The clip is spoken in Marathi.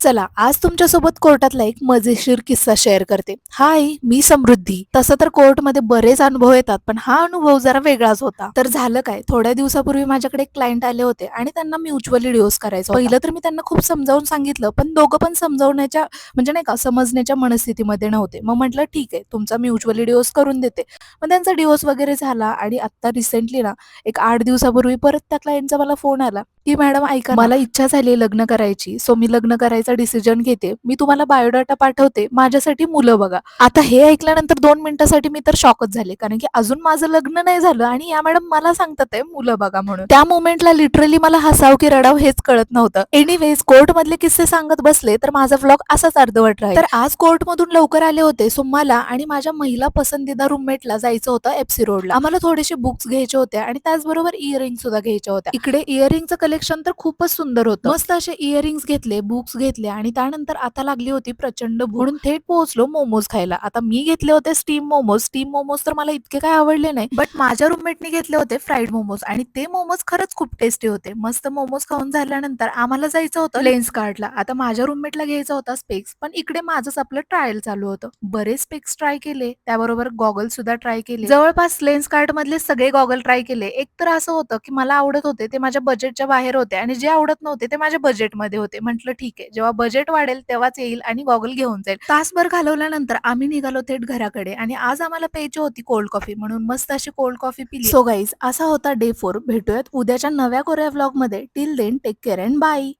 चला आज तुमच्यासोबत कोर्टातला एक मजेशीर किस्सा शेअर करते. हाय, मी समृद्धी. तसं तर कोर्टमध्ये बरेच अनुभव येतात, पण हा अनुभव जरा वेगळाच होता. तर झालं काय, थोड्या दिवसापूर्वी माझ्याकडे क्लायंट आले होते आणि त्यांना म्युच्युअली डिव्होर्स करायचा होता. पहिलं तर मी त्यांना खूप समजावून सांगितलं, पण दोघं पण समजावण्याच्या म्हणजे नाही का समजण्याच्या मनस्थितीमध्ये नव्हते. मग म्हटलं ठीक आहे, तुमचा म्युच्युअली डिव्होर्स करून देते. मग त्यांचा डिव्होर्स वगैरे झाला आणि आता रिसेंटली ना एक 8 दिवसापूर्वी परत त्या क्लायंटचा मला फोन आला, की "मॅडम ऐका ना, मला इच्छा झाली लग्न करायची, सो मी लग्न करायचा डिसिजन घेते. मी तुम्हाला बायोडाटा पाठवते. माझ्यासाठी मुलं बघा." आता हे ऐकल्यानंतर 2 मिनिटासाठी मी तर शॉकच झाले. कारण की अजून माझं लग्न नाही झालं आणि या मॅडम मला सांगतात आहे मुलं बघा म्हणून. त्या मोमेंटला लिटरली मला हसावं की रडावं हेच कळत नव्हतं. एनिवेज कोर्टमधले किस्से सांगत बसले तर माझा व्लॉग असाच अर्धवट राहील. तर आज कोर्टमधून लवकर आले होते. सो मला आणि माझ्या महिला पसंदीदा रूममेटला जायचं होतं एफसी रोडला. आम्हाला थोडेसे बुक्स घ्यायचे होते आणि त्याचबरोबर इयरिंग सुद्धा घ्यायच्या होत्या. इकडे इयरिंगचं कलेक्शन तर खूपच सुंदर होतं. मस्त असे इयरिंग्स घेतले, बुक्स घेतले आणि त्यानंतर आता लागली होती प्रचंड भूक. म्हणून थेट पोहोचलो मोमोज खायला. आता मी घेतले होते स्टीम मोमोज. स्टीम मोमोज तर मला इतके काही आवडले नाही. बट माझ्या रूममेटने घेतले होते फ्राईड मोमोज आणि ते मोमोज खरंच खूप टेस्टी होते. मस्त मोमोज खाऊन झाल्यानंतर आम्हाला जायचं होतं लेन्स कार्डला. आता माझ्या रूममेटला घ्यायचा होता स्पेक्स, पण इकडे माझंच आपलं ट्रायल चालू होतं. बरेच स्पेक्स ट्राय केले, त्याबरोबर गॉगल सुद्धा ट्राय केले. जवळपास लेन्स कार्ड मधले सगळे गॉगल ट्राय केले. एक तर असं होतं की मला आवडत होते ते माझ्या बजेटच्या बाहेर होते आणि जे आवडत नव्हते ते माझ्या बजेटमध्ये होते. म्हटलं ठीक आहे, जेव्हा बजेट वाढेल तेव्हाच येईल आणि गॉगल घेऊन जाईल. तासभर घालवल्यानंतर आम्ही निघालो थेट घराकडे आणि आज आम्हाला प्यायची होती कोल्ड कॉफी, म्हणून मस्त अशी कोल्ड कॉफी पिली. सो गाईज, असा होता डे 4. भेटूयात उद्याच्या नव्या कोऱ्या व्लॉगमध्ये. Till then take care and bye.